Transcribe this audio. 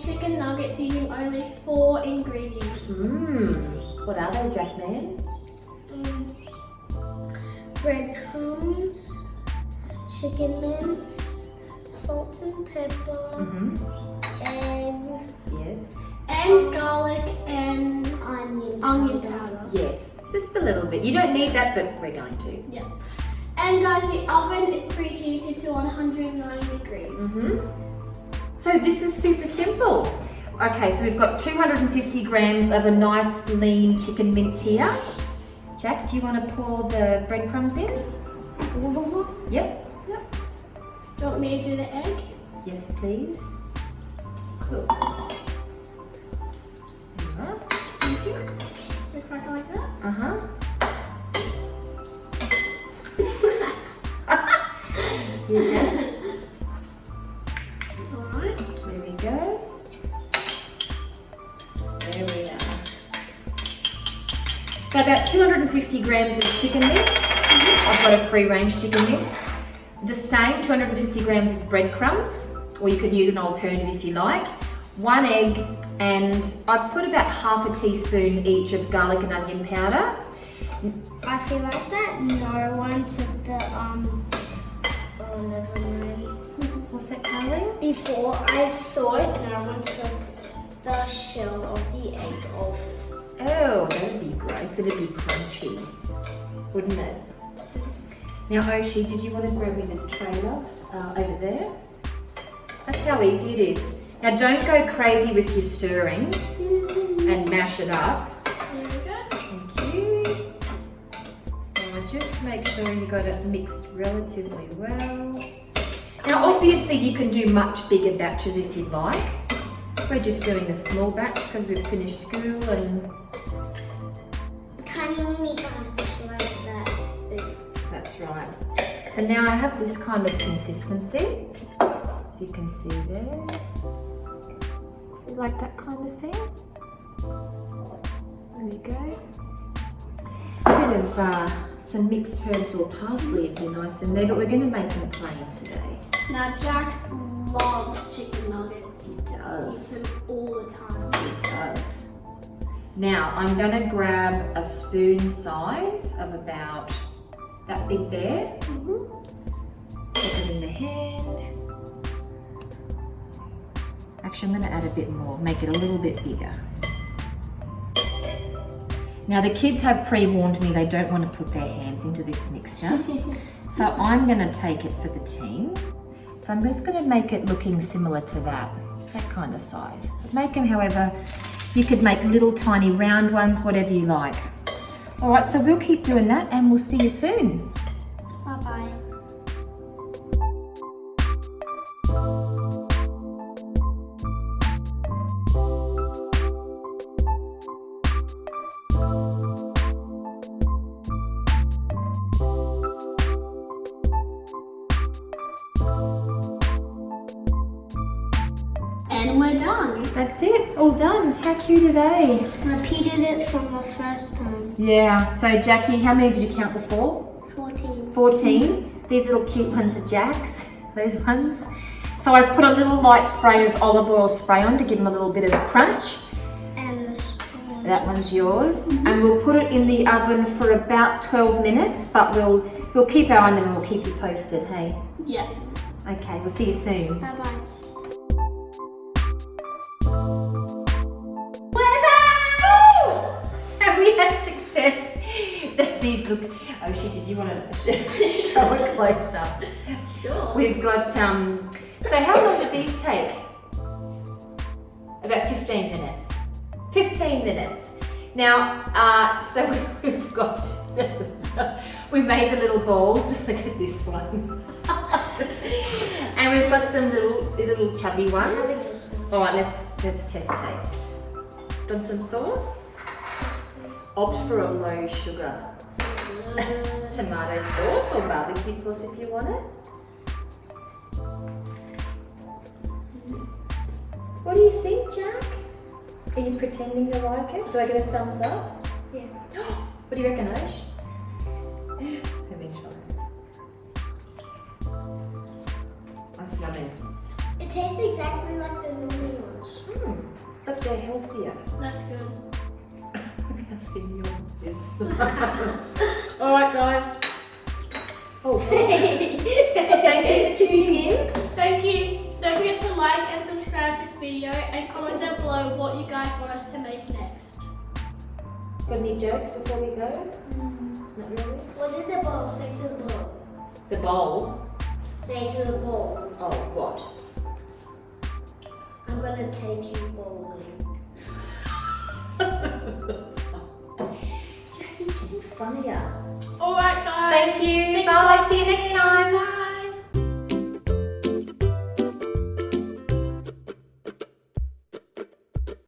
chicken nuggets using only 4 ingredients. What are they, Jackman? Breadcrumbs, chicken mince, salt and pepper, egg, Yes. And garlic and onion powder. Yes, just a little bit. You don't need that, but we're going to. Yeah. And guys, the oven is preheated to 190 degrees. So this is super simple. Okay, so we've got 250 grams of a nice lean chicken mince here. Jack, do you want to pour the breadcrumbs in? Yep. Do you want me to do the egg? Yes, please. Cool. Thank you. We crack it like that. Here, Jack. Alright. There we go. There we are. So about 250 grams of chicken mince. I've got a free range chicken mince. The same 250 grams of breadcrumbs, or you could use an alternative if you like. 1 egg, and I've put about half a teaspoon each of garlic and onion powder. I feel like that no one took the oh never mind. What's that, darling? Before I thought no one took the shell of the egg off. Oh, that would be gross. It'd be crunchy, wouldn't it? Now, Oshi, did you want to grab me the tray off over there? That's how easy it is. Now, don't go crazy with your stirring and mash it up. There we go. Thank you. So just make sure you got it mixed relatively well. Now, obviously, you can do much bigger batches if you like. We're just doing a small batch because we've finished school and Tiny mini batch like that. that's right. So now I have this kind of consistency. If you can see there. See, like that kind of thing. There we go. A bit of some mixed herbs or parsley would be nice in there, but we're going to make them plain today. Now Jack loves chicken nuggets. He does. Eats them all the time. He does. Now I'm going to grab a spoon size of about that big there. Put it in the hand. Actually, I'm going to add a bit more, make it a little bit bigger. Now the kids have pre-warned me they don't want to put their hands into this mixture. So I'm going to take it for the team. So I'm just going to make it looking similar to that kind of size. Make them, however, you could make little tiny round ones, whatever you like. All right, so we'll keep doing that and we'll see you soon. Bye-bye. And we're done. That's it, all done. How cute are they? Repeated it from the first time. Yeah, so Jackie, how many did you count before? 14. 14. These little cute ones are Jack's, those ones. So I've put a little light spray of olive oil spray on to give them a little bit of crunch. And this one. That one's yours. And we'll put it in the oven for about 12 minutes, but we'll keep our eye on them and we'll keep you posted, hey? Yeah. Okay, we'll see you soon. Bye-bye. And we had success. These look, Oshi, did you want to show a close up? Sure. We've got, so how long did these take? About 15 minutes. 15 minutes. Now, so we've got, we made the little balls. Look at this one. And we've got some little chubby ones. All right, let's test taste. Want some sauce? Opt for a low sugar tomato sauce or barbecue sauce if you want it. What do you think, Jack? Are you pretending to like it? Do I get a thumbs up? Yeah. What do you reckon, Osh? Let me try. That's yummy. It tastes exactly like the normal ones. they're healthier. That's good. How thin yours is. Alright guys. Oh, thank you for tuning in. Thank you. Don't forget to like and subscribe this video and comment down below what you guys want us to make next. Got any jokes before we go? Not really. What did the ball say to the ball? The bowl. Say to the ball, Oh, what? I'm gonna take you bowling. Jackie, getting funnier. Alright guys. Thank you. Thank Bye. for See you next watching. time. Bye.